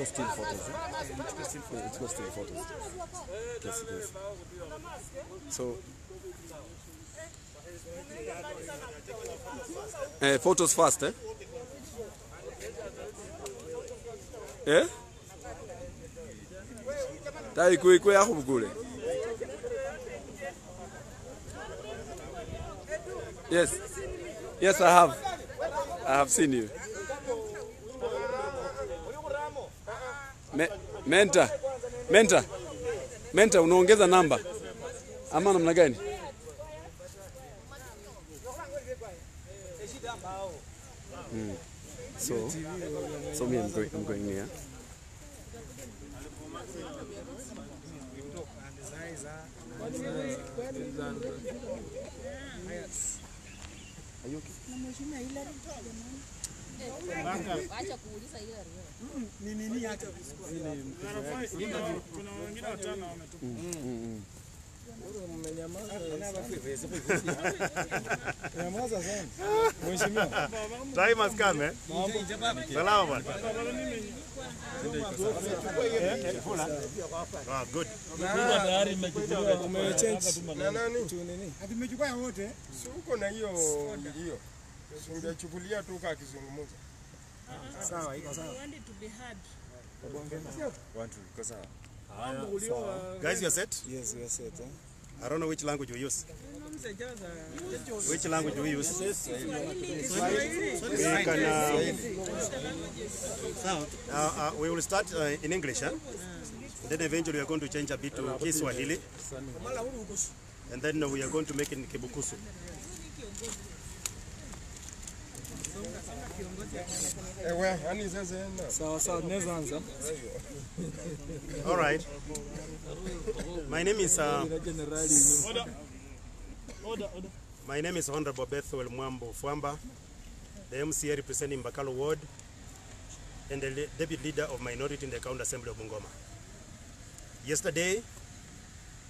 got still photos. It's got still photos. Yes, yes. So photos first, eh? Eh? Tai kwe ya kubugule. Yes. Yes, I have seen you. Mentor, unaongeza namba ama namna gani? So me, I'm going near. Are you okay? Time has come, eh? Salama. Ah, good. Sawa, iko sawa. Want it to be hard. Guys, you're set? Yes, we are set. I don't know which language you use. Which language do we use? We will start in English, huh? Then eventually we are going to change a bit to Kiswahili. And then we are going to make it in Kibukusu. All right. My name is Honorable Bethel Mwambo Fwamba, the MCA representing Bakalo Ward and the deputy leader of minority in the County Assembly of Bungoma. Yesterday,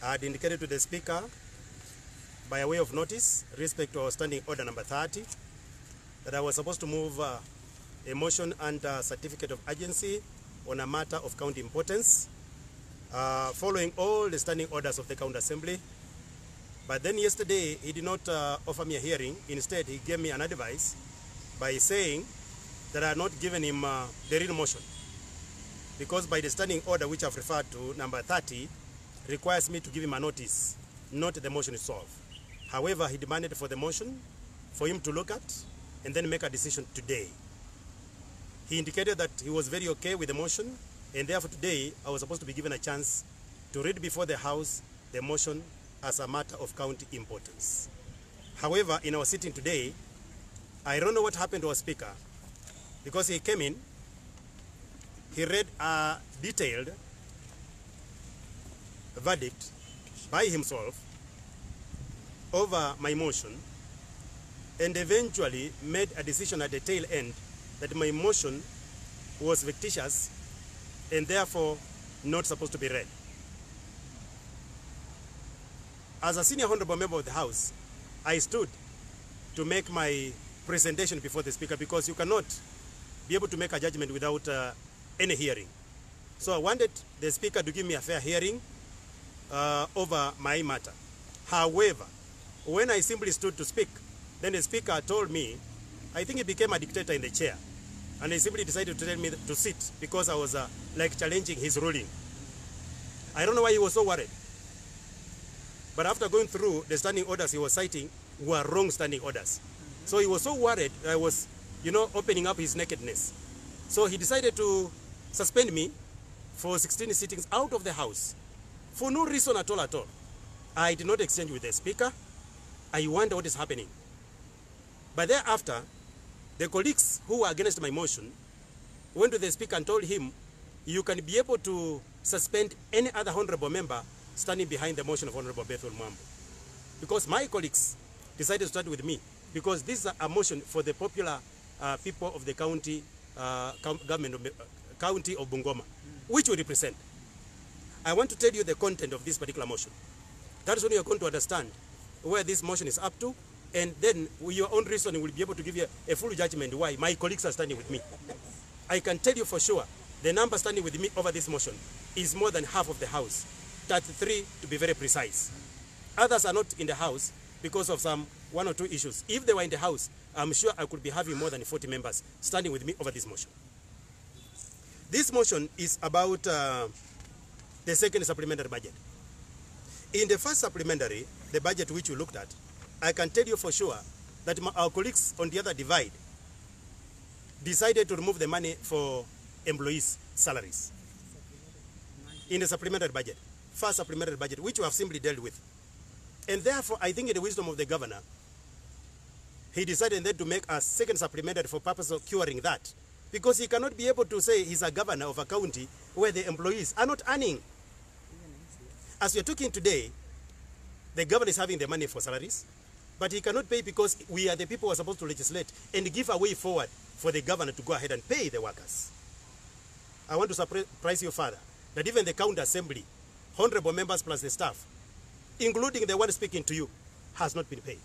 I had indicated to the Speaker by way of notice, respect to our standing order number 30, that I was supposed to move a motion under certificate of urgency on a matter of county importance, following all the standing orders of the County Assembly. But then yesterday, he did not offer me a hearing. Instead, he gave me an advice by saying that I had not given him the real motion, because by the standing order which I've referred to, number 30, requires me to give him a notice, not the motion itself. However, he demanded for the motion for him to look at and then make a decision today. He indicated that he was very okay with the motion, and therefore today I was supposed to be given a chance to read before the House the motion as a matter of county importance. However, in our sitting today, I don't know what happened to our Speaker, because he came in, he read a detailed verdict by himself over my motion, and eventually made a decision at the tail end that my motion was fictitious and therefore not supposed to be read. As a senior honorable member of the House, I stood to make my presentation before the Speaker, because you cannot be able to make a judgment without any hearing. So I wanted the Speaker to give me a fair hearing over my matter. However, when I simply stood to speak, then the Speaker told me, I think he became a dictator in the chair, and he simply decided to tell me to sit because I was like challenging his ruling. I don't know why he was so worried. But after going through the standing orders he was citing were wrong standing orders. So he was so worried I was, opening up his nakedness. So he decided to suspend me for 16 sittings out of the House for no reason at all. I did not exchange with the Speaker. I wonder what is happening. But thereafter, the colleagues who were against my motion went to the Speaker and told him, you can be able to suspend any other honorable member standing behind the motion of Honorable Bethel Mwambo. Because my colleagues decided to start with me, because this is a motion for the popular people of the county government of county of Bungoma, which we represent. I want to tell you the content of this particular motion. That is when you are going to understand where this motion is up to, and then with your own reasoning will be able to give you a full judgment why my colleagues are standing with me. I can tell you for sure The number standing with me over this motion is more than half of the House, 33 to be very precise. Others are not in the House because of some one or two issues. If they were in the House, I'm sure I could be having more than 40 members standing with me over this motion. This motion is about the second supplementary budget. In the first supplementary, the budget which we looked at, I can tell you for sure that our colleagues on the other divide decided to remove the money for employees' salaries in the supplementary budget, first supplementary budget, which we have simply dealt with. And therefore, I think in the wisdom of the governor, he decided then to make a second supplementary for purpose of curing that. Because he cannot be able to say he's a governor of a county where the employees are not earning. As we are talking today, the governor is having the money for salaries, but he cannot pay because we are the people who are supposed to legislate and give a way forward for the governor to go ahead and pay the workers. I want to surprise you further that even the county assembly, honorable members plus the staff, including the one speaking to you, has not been paid.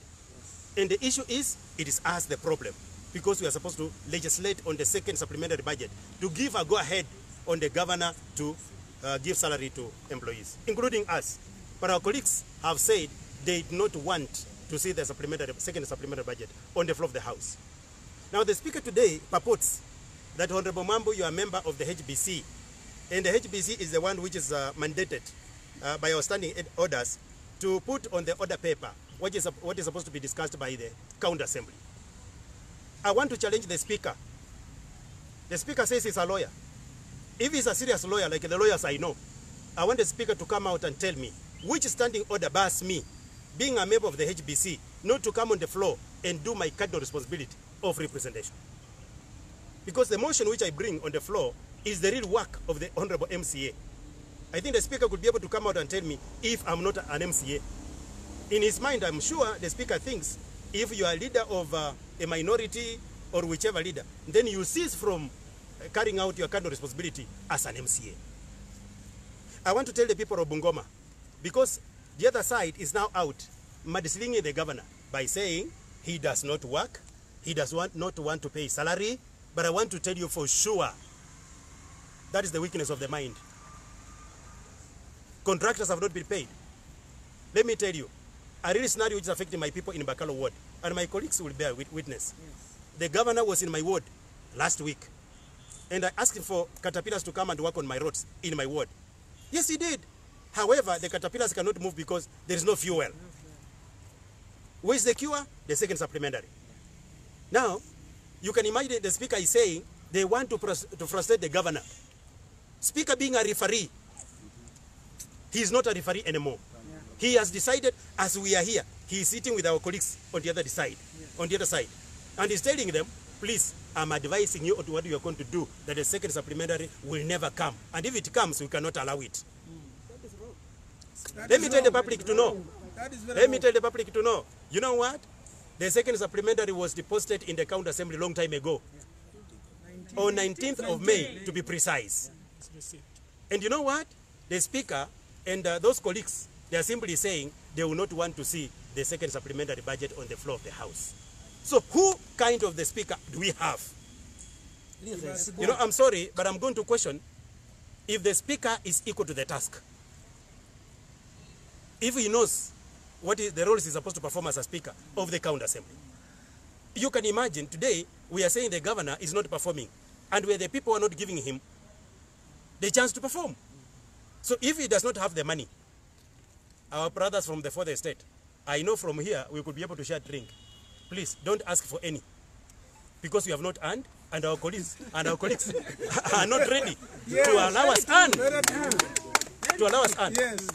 And the issue is, it is us the problem, because we are supposed to legislate on the second supplementary budget to give a go-ahead on the governor to give salary to employees, including us. But our colleagues have said they do not want to see the second supplementary budget on the floor of the House. Now, the Speaker today purports that, Honorable Mambo, you are a member of the HBC, and the HBC is the one which is mandated by our standing orders to put on the order paper what is supposed to be discussed by the county assembly. I want to challenge the Speaker. The Speaker says he's a lawyer. If he's a serious lawyer, like the lawyers I know, I want the Speaker to come out and tell me which standing order bars me, being a member of the HBC, not to come on the floor and do my cardinal responsibility of representation. Because the motion which I bring on the floor is the real work of the Honorable MCA. I think the Speaker could be able to come out and tell me if I'm not an MCA. In his mind, I'm sure the Speaker thinks if you are a leader of a minority or whichever leader, then you cease from carrying out your cardinal responsibility as an MCA. I want to tell the people of Bungoma, because the other side is now out mudslinging the governor by saying he does not work, he does not want to pay salary, but I want to tell you for sure that is the weakness of the mind. Contractors have not been paid. Let me tell you, a real scenario which is affecting my people in Bakalo ward, and my colleagues will bear witness. Yes. The governor was in my ward last week, and I asked him for caterpillars to come and work on my roads in my ward. Yes, he did. However, the caterpillars cannot move because there is no fuel. Where is the cure? The second supplementary. Now, you can imagine the Speaker is saying they want to frustrate the governor. Speaker being a referee, he is not a referee anymore. He has decided, as we are here, he is sitting with our colleagues on the other side, and he's telling them, please, I'm advising you on what you are going to do, that the second supplementary will never come. And if it comes, we cannot allow it. Let me tell the public to know. Let me tell the public to know. You know what? The second supplementary was deposited in the county assembly a long time ago. On 19th of May, to be precise. And you know what? The Speaker and those colleagues, they are simply saying they will not want to see the second supplementary budget on the floor of the House. So who kind of the Speaker do we have? You know, I'm sorry, but I'm going to question if the Speaker is equal to the task. If he knows what the roles he's supposed to perform as a Speaker of the county assembly. You can imagine today we are saying the governor is not performing, and where the people are not giving him the chance to perform. So if he does not have the money, our brothers from the fourth estate, I know from here we could be able to share drink. Please don't ask for any, because we have not earned, and our colleagues are not ready to allow us earn. Yes.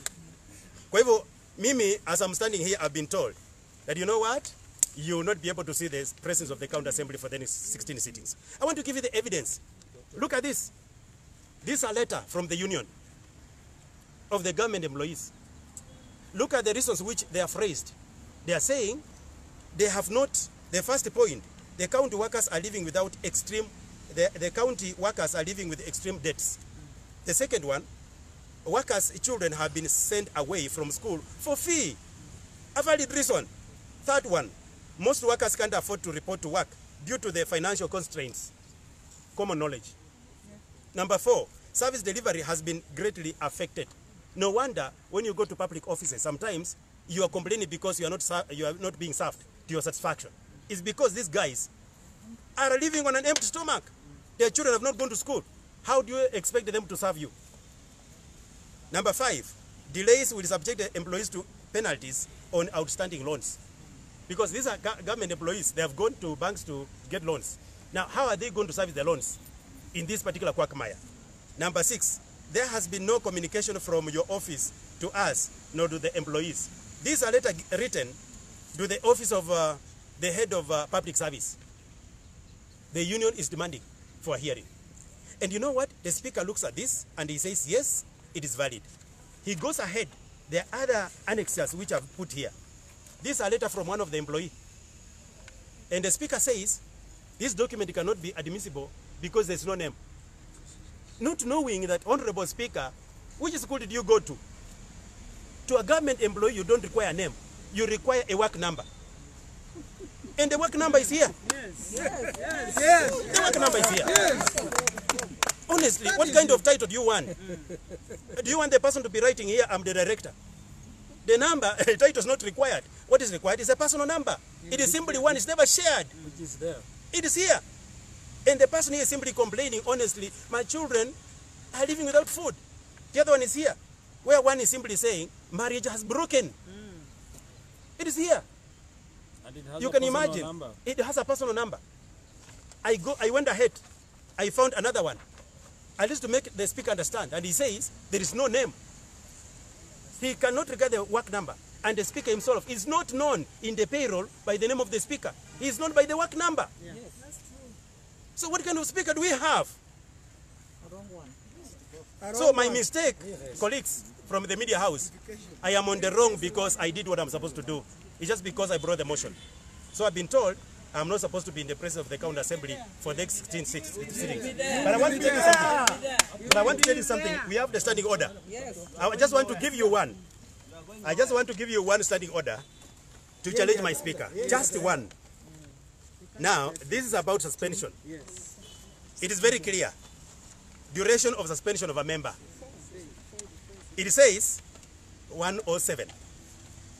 Kwa hivyo, mimi, as I'm standing here, I've been told that, you know what? You will not be able to see the presence of the county assembly for the next 16 sittings. I want to give you the evidence. Look at this. This is a letter from the union of the government employees. Look at the reasons which they have raised. They are saying they have not, the first point, the county workers are living without extreme, the county workers are living with extreme debts. The second one, workers' children have been sent away from school for fee. A valid reason. Third one, most workers can't afford to report to work due to the financial constraints. Common knowledge. Number 4, service delivery has been greatly affected. No wonder when you go to public offices, sometimes you are complaining because you are not being served to your satisfaction. It's because these guys are living on an empty stomach. Their children have not gone to school. How do you expect them to serve you? Number 5, delays will subject employees to penalties on outstanding loans. Because these are government employees, they have gone to banks to get loans. Now, how are they going to service the loans in this particular quagmire? Number 6, there has been no communication from your office to us, nor to the employees. These are later written to the office of the head of public service. The union is demanding for a hearing. And you know what? The speaker looks at this and he says, yes, it is valid. He goes ahead. There are other annexes which I've put here. These are letters from one of the employees. And the speaker says, this document cannot be admissible because there's no name. Not knowing that, Honorable Speaker, which school did you go to? To a government employee, you don't require a name. You require a work number. And the work number is here. Yes. Yes. Yes. Yes. The work number is here. Yes. Honestly, what kind of title do you want? Do you want the person to be writing here, I'm the director? The number, the title is not required. What is required is a personal number. It is simply one, it's never shared. Which is there. It is here. And the person here is simply complaining, honestly, my children are living without food. The other one is here, where one is simply saying, marriage has broken. It is here. And it has You a can personal imagine. number. It has a personal number. I went ahead. I found another one. At least to make the speaker understand. And he says, there is no name. He cannot regard the work number. And the speaker himself is not known in the payroll by the name of the speaker. He is known by the work number. Yeah. Yes, that's true. So what kind of speaker do we have? A wrong one. So my mistake, colleagues from the media house, I am on the wrong because I did what I'm supposed to do. It's just because I brought the motion. So I've been told I'm not supposed to be in the presence of the County Assembly for the next 16 sittings. But I want to tell you something. But I want to tell you something. We have the standing order. I just want to give you one. I just want to give you one standing order to challenge my speaker. Just one. Now, this is about suspension. It is very clear. Duration of suspension of a member. It says 107.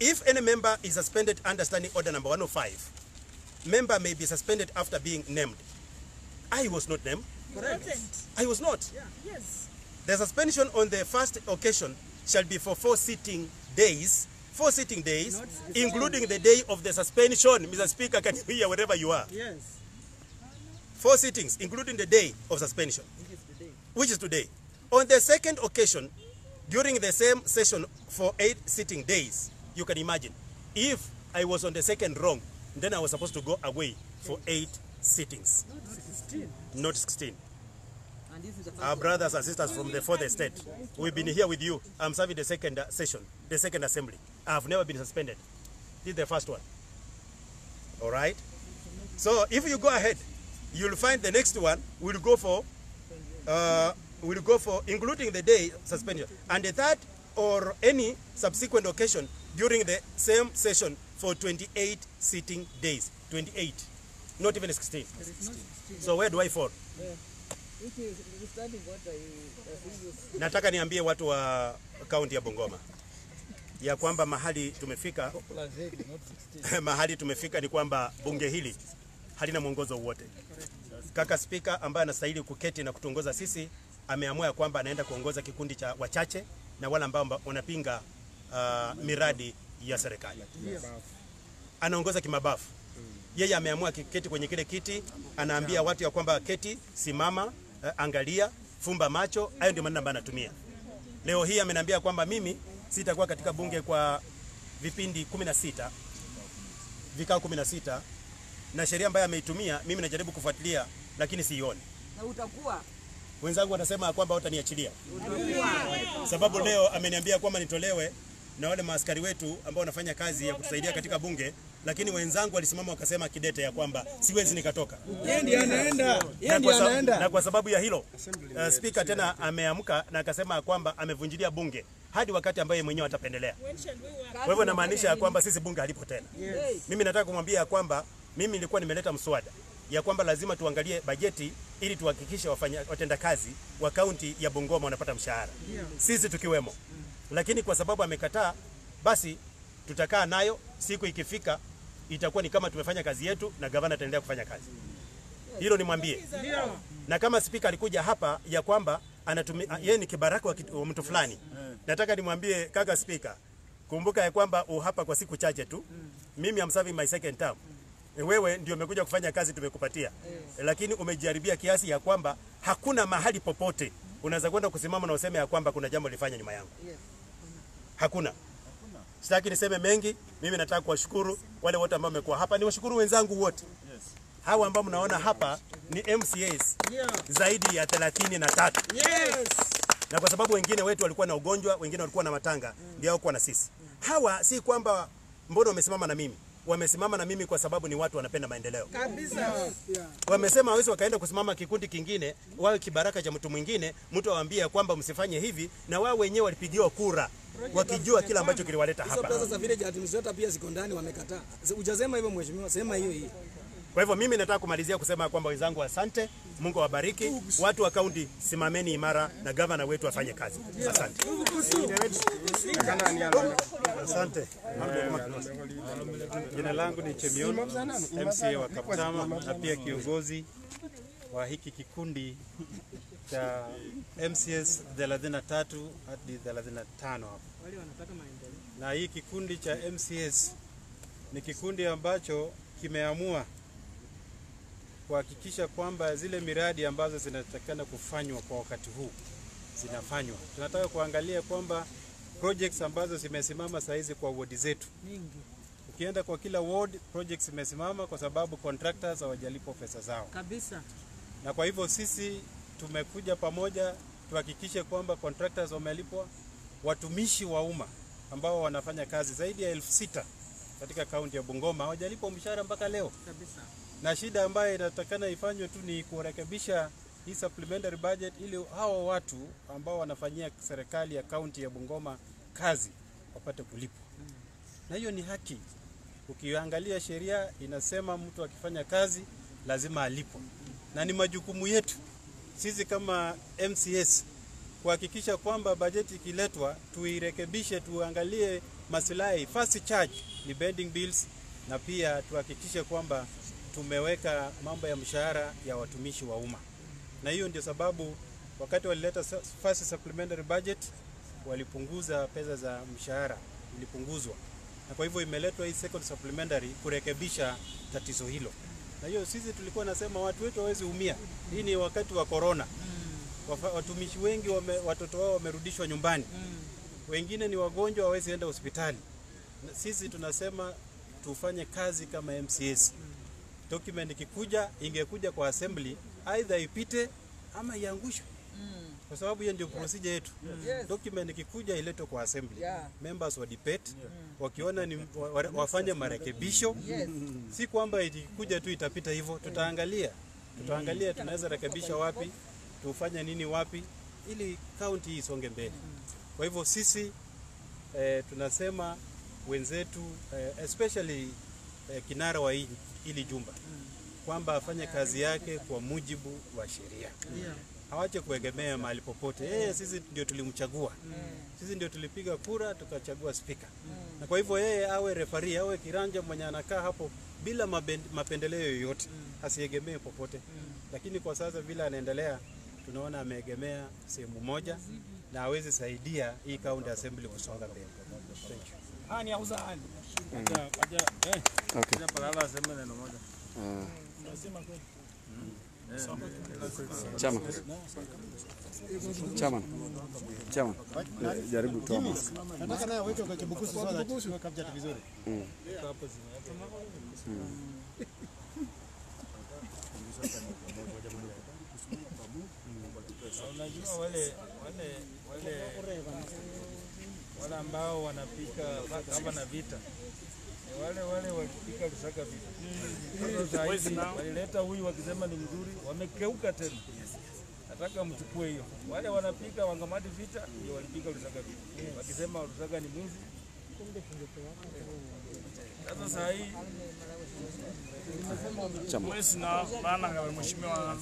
If any member is suspended under standing order number 105, member may be suspended after being named. I was not named. Correct. I was not. Yes. The suspension on the first occasion shall be for 4 sitting days. 4 sitting days, including the day of the suspension. Mr. Speaker, can you hear wherever you are? Yes. 4 sittings, including the day of suspension, which is today. On the second occasion, during the same session for 8 sitting days, you can imagine, if I was on the second wrong, then I was supposed to go away for 8 sittings. Not 16. And this is the Our brothers and sisters from the fourth estate, we've been here with you. I'm serving the second session, the second assembly. I've never been suspended. This is the first one. All right? So if you go ahead, you'll find the next one will go for, including the day suspension. And the third or any subsequent occasion during the same session for 28 sitting days. 28. Not even 16. So where do I fall? which is regarding what I Nataka niambie watu wa kaunti ya Bungoma ya kwamba mahali tumefika mahali tumefika ni kwamba bunge hili halina mwongozo wote. Kaka Spika ambaye anastahili kuketi na kutuongoza sisi ameamua ya kwamba anaenda kuongoza kikundi cha wachache na wale ambao wanapinga miradi ya serikali. Anaongoza kimabafu. Yeye ameamua kiketi kwenye kile kiti, anaambia watu ya kwamba keti, simama, angalia, fumba macho. Hayo ndio maneno ambayo anatumia. Leo hii ameniambia kwamba mimi sitakuwa katika bunge kwa vipindi 16, vikao 16, na sheria ambayo ameitumia mimi najaribu kufuatilia lakini sioni. na utakuwa Wenzangu wanasema kwamba wataniachilia. Sababu leo ameniambia kwamba nitolewe na wale maaskari wetu ambao wanafanya kazi ya kutusaidia katika bunge, lakini wenzangu walisimama wakasema kidete ya kwamba siwezi nikatoka. Yeye ndiye anaenda. Na kwa sababu ya hilo, speaker tena ameamka na akasema kwamba amevunjilia bunge hadi wakati ambaye yeye mwenyewe atapendelea. Kwa hivyo inamaanisha ya kwamba sisi bunge halipo tena. Mimi nataka kumwambia ya kwamba mimi nilikuwa nimeleta mswada ya kwamba lazima tuangalie bajeti ili tuhakikishe watendakazi wa kaunti ya Bungoma wanapata mshahara. Sisi tukiwemo. Lakini kwa sababu amekataa, basi tutakaa nayo, siku ikifika itakuwa ni kama tumefanya kazi yetu na gavana ataendelea kufanya kazi. Hilo nimwambie. Na kama spika alikuja hapa ya kwamba anatumia yeye ni kibaraka wa mtu fulani. Nataka nimwambie kaka spika, kumbuka ya kwamba hapa kwa siku chache tu. Mimi am serving my second term. Wewe ndio umekuja kufanya kazi tumekupatia. Lakini umejaribia kiasi ya kwamba hakuna mahali popote unaweza kwenda kusimama na useme ya kwamba kuna jambo lifanya nyuma yangu. Hakuna. Sitaki niseme mengi, mimi nataka kuwashukuru wale wote ambao wamekuwa hapa. Niwashukuru wenzangu wote. Hawa ambao mnaona hapa ni MCAs zaidi ya 33. Na kwa sababu wengine wetu walikuwa na ugonjwa, wengine walikuwa na matanga, ndio hawakuwa na sisi. Hawa si kwamba mbona wamesimama na mimi. Wamesimama na mimi kwa sababu ni watu wanapenda maendeleo. Kabisa. Wamesema hawezi wakaenda kusimama kikundi kingine, wawe kibaraka cha mtu mwingine, mtu awaambie kwamba msifanye hivi, na wao wenyewe walipigiwa kura wakijua kila ambacho kiliwaleta hapa. Hizo pesa za village administrator pia ziko ndani wamekataa. Hujasema hivyo mheshimiwa, sema hiyo. Kwa hivyo mimi nataka kumalizia kusema kwamba wenzangu asante, Mungu awabariki, watu wa kaunti simameni imara na governor wetu afanye kazi. Asante. Asante. Jina langu ni Chemion, MCA wa Kaptama na pia kiongozi wa hiki kikundi cha MCAs 33 hadi 35 hapo. Na hii kikundi cha MCAs ni kikundi ambacho kimeamua kuhakikisha kwamba zile miradi ambazo zinatakana kufanywa kwa wakati huu zinafanywa. Tunataka kuangalia kwamba projects ambazo zimesimama saizi kwa ward zetu. Ukienda kwa kila ward projects zimesimama kwa sababu contractors hawajalipwa pesa zao. Kabisa. Na kwa hivyo sisi tumekuja pamoja tuhakikishe kwamba contractors wamelipwa, watumishi wa umma ambao wanafanya kazi zaidi ya 6,000 katika kaunti ya Bungoma hawajalipwa mshahara mpaka leo. Kabisa. Na shida ambayo inatakana ifanywe tu ni kurekebisha hii supplementary budget ili hao watu ambao wanafanyia serikali ya kaunti ya Bungoma kazi wapate kulipwa. Na hiyo ni haki. Ukiangalia sheria inasema mtu akifanya kazi lazima alipwe. Na ni majukumu yetu sisi kama MCAs kuhakikisha kwamba bajeti ikiletwa tuirekebishe, tuangalie maslahi. First charge ni pending bills, na pia tuhakikishe kwamba tumeweka mambo ya mshahara ya watumishi wa umma. Na hiyo ndio sababu wakati walileta first supplementary budget walipunguza pesa za mshahara, ilipunguzwa. Na kwa hivyo imeletwa hii second supplementary kurekebisha tatizo hilo. Na hiyo sisi tulikuwa nasema watu wetu hawezi umia. Hii ni wakati wa corona. Watumishi wengi watoto wao wamerudishwa nyumbani. Wengine ni wagonjwa hawezi enda hospitali. Sisi tunasema tufanye kazi kama MCAs. Document ikikuja ingekuja kwa assembly either ipite ama iangushwe. Kwa sababu hiyo ndio procedure yetu. Document ikikuja iletwe kwa assembly. Members wa debate wakiona ni wafanye marekebisho. Si kwamba ikikuja tu itapita hivyo, tutaangalia tunaweza rekebisha wapi, tufanye nini wapi ili county isonge mbele. Kwa hivyo sisi tunasema wenzetu especially kinara wa hili jumba kwamba afanye kazi yake kwa mujibu wa sheria. Hawache kuegemea mahali popote. Sisi ndio tulimchagua. Sisi ndio tulipiga kura tukachagua speaker. Na kwa hivyo yeye awe referee, awe kiranja mwenye anakaa hapo bila mapendeleo yoyote. Asiegemee popote. Lakini kwa sasa vile anaendelea tunaona ameegemea sehemu moja na hawezi saidia hii county assembly kusonga mbele. Thank you. Hani auza hani. Okay. Chairman. Jaribu tu. Nataka nayo weke kwa kibukusu sana kabla vizuri. Unajua wale ambao wanapika kama na vita. Wale wakipika Lusaka vita. Walileta huyu wakisema ni mzuri, wamekeuka tena. Nataka mchukue hiyo. Wale wanapika Wangamati vita ndio walipika Lusaka vita. Wakisema Lusaka ni mwizi, Sasa saa hii mwezi na bana kama mheshimiwa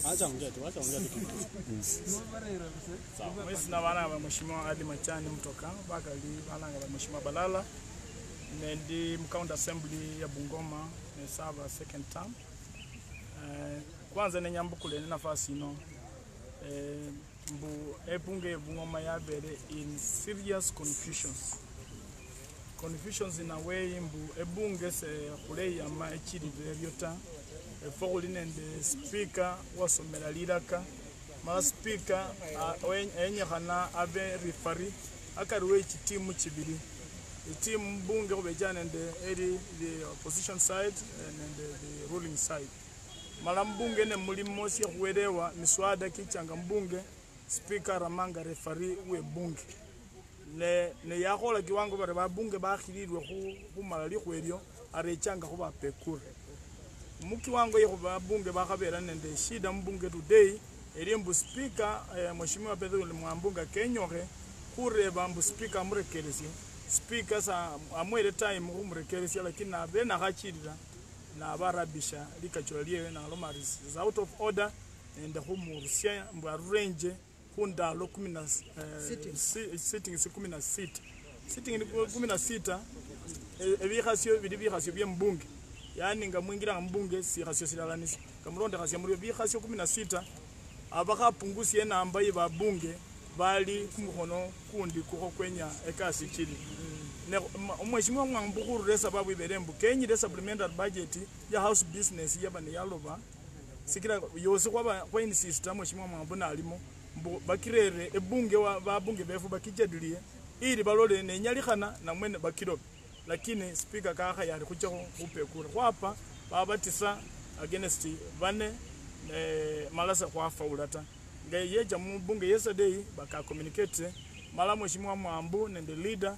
Acha ongea tu. mwezi na bana kama mheshimiwa Adi Machani mtoka bakali bana kama mheshimiwa Balala ndi mcounty assembly ya Bungoma ni serve second term. Kwanza nenyambukule nafasi ino mbu ebunge Bungoma yabere in serious confusions in a way mbu ebunge se kulei ama echiri byota efoguli nende speaker wasomera liraka mala speaker enyakana abe referee akariwe ekitimu kibiri itimu bunge kubejana nende eri the opposition side and the ruling side mala mbunge ne mulimo si kuwerewa miswada kichanga mbunge speaker ramanga referee we bunge ne yakola kiwango bare babunge bakhirirwe ku malali kweryo arechanga kuba pekura muki wango yeko babunge bakabera nende shida mbunge today elimbu speaker mheshimiwa Pedro Mwambunga kenyoke kureba mbu speaker murekeresi speaker sa amwere time umurekeresi lakini abe nakachirira na barabisha likacholie na lomaris is out of order and humurusya mbu arrange kundalo 10 sitting 16 sitting 16 ebihasyo bidibihasyo bya mbunge yani ngamwingira mbunge si hasyo silalanisi kamronde hasyo muri bihasyo 16 abakapungusiye namba yiba bunge bali kumukono kundi kuko kwenya ekasi chili ne umweshimwa mwambukuru resa babu iberembu kenyi the supplementary budget ya house business yabane yaloba sikira yose kwa insist mweshimwa mwambuna alimo bakirere ebunge wa babunge befu bakijadilie ili balole nenyalikana na mwene bakiro lakini speaker kaka yali kucha kupekura kwapa babatisa against bane malasa kwa faulata ngayeja mbunge yesterday baka communicate mala mheshimiwa Mwambu nende leader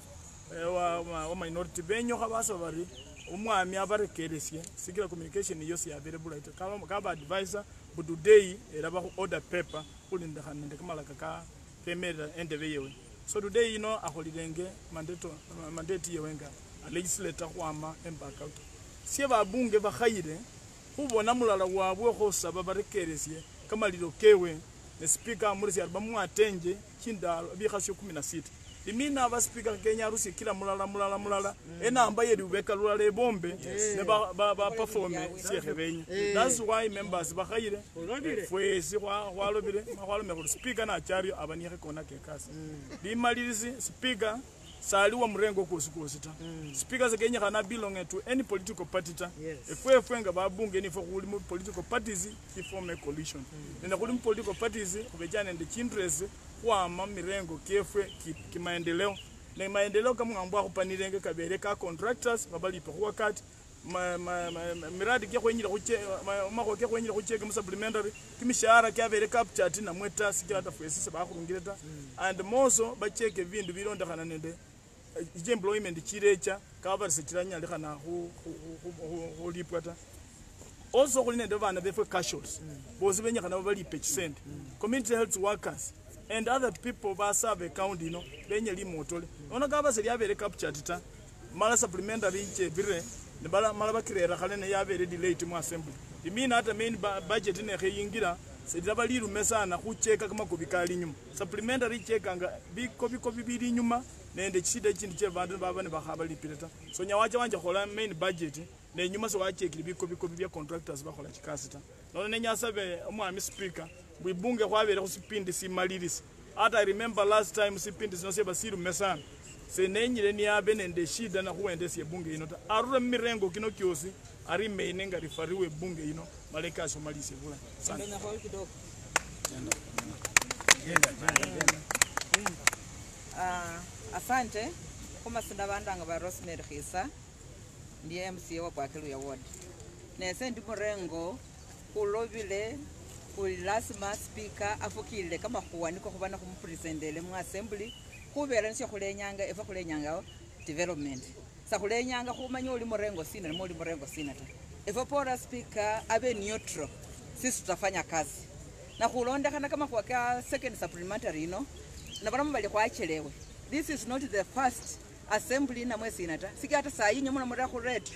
wa minority benyo kabasa bari umwami abarekeresye sikira communication yose available ite kaba advisor budu day eraba order paper kulinda kanende kamala kaka pemera endebe yewe so today akolirenge mandate yewenga legislator kwama embaka sie babunge bakhayire ubona mulala wabwe khosaba barekeresye kama lilokewe ne speaker muri arbamu atenje kindalo bikhasyo 16 imina aba speaker Kenya rusi kila mulala enamba yeri ubeka lula lebombe ne ba perform siekhebenya that's why members bakhayire fwesi walobire walome speaker na chario abaniye kona kekasi limalirizi speaker saliwa mrengo kusita speakers Kenya kana belong to any political party ta efwenga babunge ni kuli political parties form a coalition nenda kuli political parties kubejana and interest kwa mirengo kefwe kimaendeleo na maendeleo kama ngambwa kupanirenge kabere ka contractors babalipa kwa wakati miradi kya kwenyira kuche mako kya kwenyira kucheka mu supplementary kimishahara kyabere captured na mweta sikira ta fwesisa bakurungireta and moso bacheke vindu bironda kana nende employment chirecha kaba sitiranya lekana ho lipata also kuli nende bana befe casuals bozi benya kana bali pechsend community health workers and other people ba serve county benye limotole ona kaba seliabere captured ta mala supplementary iche bire ne bala mala bakirera kale ne yabere delay mu assembly imina hata main budget ne kheyingira sedaba lirume sana kucheka kama kubikali nyuma supplementary chekanga biko bibiri nyuma nende chida chindi che bantu babane bakhaba lipireta so nyawacha wanje khola main budget ne nyuma so wachekile biko bya contractors bakhola chikasi ta none nenyasabe umwami speaker bwibunge kwabere kusipindi simalirisi hata I remember last time sipindi sinoseba sirume sana senenyire ni abe nende shida na kuendesya bunge ino ta arure mirengo kino kiosi ari mainenga rifariwe bunge ino maleka somalisi bula sana asante kuma sindabandanga ba Rosemary Khisa ndiye MCA wa Bwakilu ya ward nese ndi murengo kulobile kulasima speaker afukile kama kuwaniko kubana kumpresentele mu assembly kubera nsyo kulenyanga efa kulenyanga development sa kulenyanga kumanya uli murengo sina na uli murengo sina ta efa pora speaker abe neutral sisi tutafanya kazi na kulonda kana kama kwa second supplementary na bana mbali kwa achelewe this is not the first assembly na mwezi inata. Siki hata saa hii nyuma mura kuret.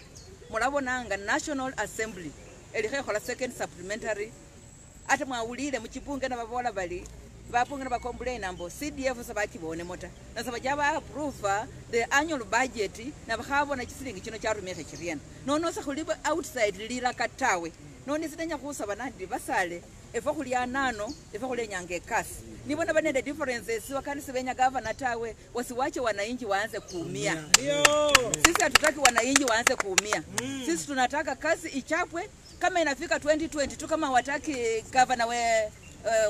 Murabonanga National Assembly. Elikhola second supplementary. Ata mwawulire mukibunge na babola bali. Bapunga na complain ambo CDF sabakibone mota. Na sabajaba approve the annual budget na bakhabona kisilingi kino kyarumeke kiriena. Nono sa khuliba outside lira katawe. Noni sitenya kusaba nandi basale. Efa kulia nano, efa kulia nyange kasi. Nibona banende differences wakati sibenya governor tawe wasiwache wananchi waanze kuumia. Sisi hatutaki wananchi waanze kuumia. Sisi tunataka kazi ichapwe kama inafika 2022 kama wataki governor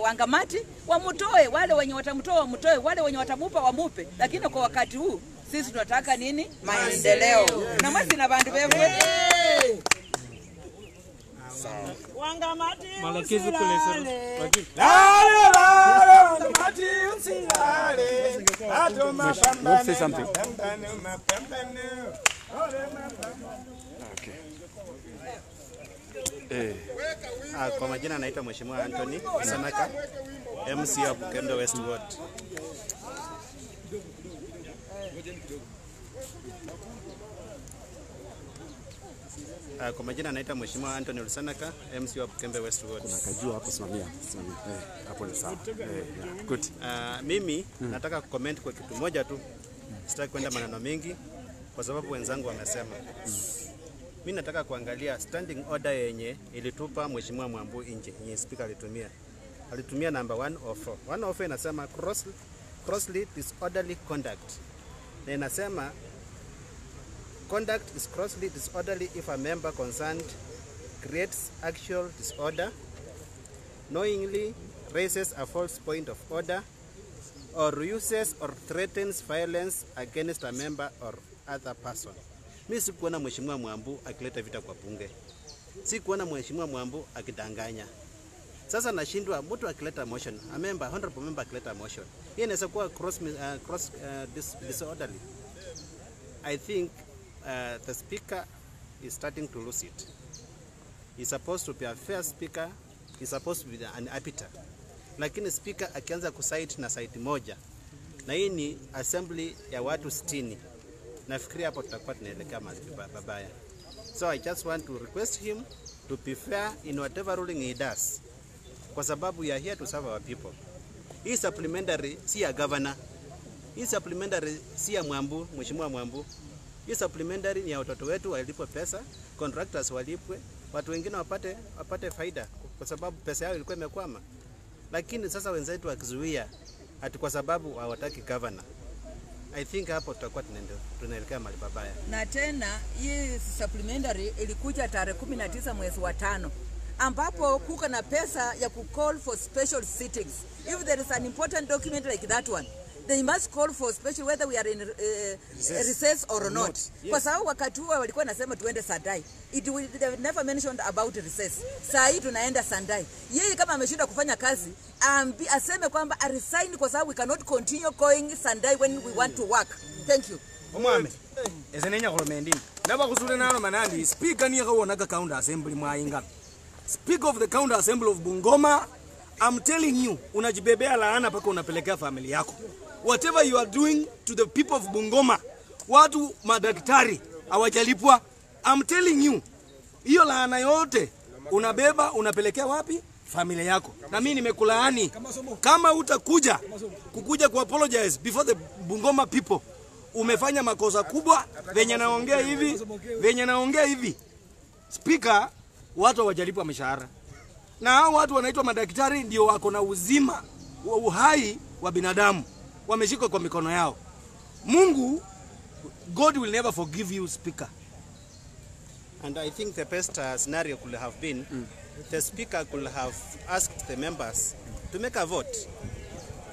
Wangamati wamutoe, wale wenye watamtoa wamutoe, wale wenye watamupa wamupe, lakini kwa wakati huu sisi tunataka nini? Maendeleo. Na mwezi na bandu bewe. Wangamati Malakizi kule Wangamati usilale. Atoma pambane. Say something. Kwa majina naitwa Mheshimiwa Anthony Sanaka, MCA wa Bukembe West Ward. Kwa majina naitwa Mheshimiwa Anthony Sanaka, MCA wa Bukembe West Ward. Kuna kajua hapo, simamia. Hapo ni sawa. Good. Mimi nataka kucomment kwa kitu moja tu. Sitaki kwenda maneno mengi kwa sababu wenzangu wamesema. Mimi nataka kuangalia standing order yenye ilitupa Mheshimiwa Mwambu nje, yenye speaker alitumia. Alitumia number 104. 104 inasema grossly disorderly conduct. Na inasema conduct is grossly disorderly if a member concerned creates actual disorder, knowingly raises a false point of order, or uses or threatens violence against a member or other person. Mimi sikuona Mheshimiwa Mwambu akileta vita kwa bunge. Sikuona Mheshimiwa Mwambu akidanganya. Sasa nashindwa mtu akileta motion, honorable member akileta motion. Yeye inaweza kuwa disorderly. I think the speaker is starting to lose it. He's supposed to be a fair speaker, he's supposed to be an arbiter. Lakini speaker akianza kusite na site moja. Na hii ni assembly ya watu 60. Nafikiria hapo tutakuwa tunaelekea mabaya. So I just want to request him to be fair in whatever ruling he does. Kwa sababu we are here to serve our people. Hii supplementary si ya governor. Hii supplementary si ya Mwambu, Mheshimiwa Mwambu. Hii supplementary ni ya watoto wetu walipwe pesa, contractors walipwe, watu wengine wapate faida kwa sababu pesa yao ilikuwa imekwama. Lakini sasa wenzetu wakizuia ati kwa sababu hawataki governor. I think hapo tutakuwa tunaelekea mahali pabaya. Na tena hii supplementary ilikuja tarehe 19 mwezi wa 5 ambapo kuko na pesa ya call for special sittings. If there is an important document like that one, they must call for special whether we are in recess or not. Kwa sababu wakati huo walikuwa nasema tuende Sandai. They never mentioned about recess. Saa hii tunaenda Sandai. Yeye kama ameshinda kufanya kazi, aseme kwamba resign kwa sababu we cannot continue going Sandai when we want to work. Thank you. Omwame. Ezenenya kolomendi. Naba kusule nalo manandi. Speaker ni kawonaga county assembly mwainga. Speaker of the county assembly of Bungoma, I'm telling you, unajibebea laana paka unapelekea familia yako. Whatever you are doing to the people of Bungoma, watu madaktari hawajalipwa. I'm telling you, hiyo laana yote unabeba unapelekea wapi? Familia yako. Na mimi nimekulaani kama utakuja ku apologize before the Bungoma people. Umefanya makosa kubwa venye naongea hivi. Speaker, watu hawajalipwa mishahara. Na hao watu wanaitwa madaktari ndio wako na uzima wa uhai wa binadamu. Wameshikwa kwa mikono yao. Mungu, God will never forgive you, speaker. And I think the best scenario could have been the speaker could have asked the members to make a vote.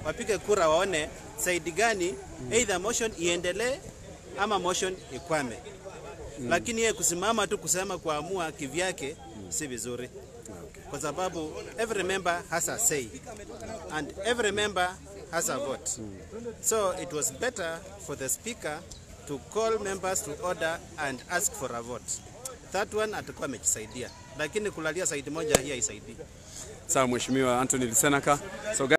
Wapige kura waone saidi gani either motion iendelee ama motion ikwame. Lakini yeye kusimama tu kusema kuamua kivyake si vizuri. Kwa sababu every member has a say and every member has a vote. So it was better for the speaker to call members to order and ask for a vote. That one atakuwa amejisaidia. Lakini kulalia side moja hii haisaidii. Sawa Mheshimiwa Anthony Sanaka. So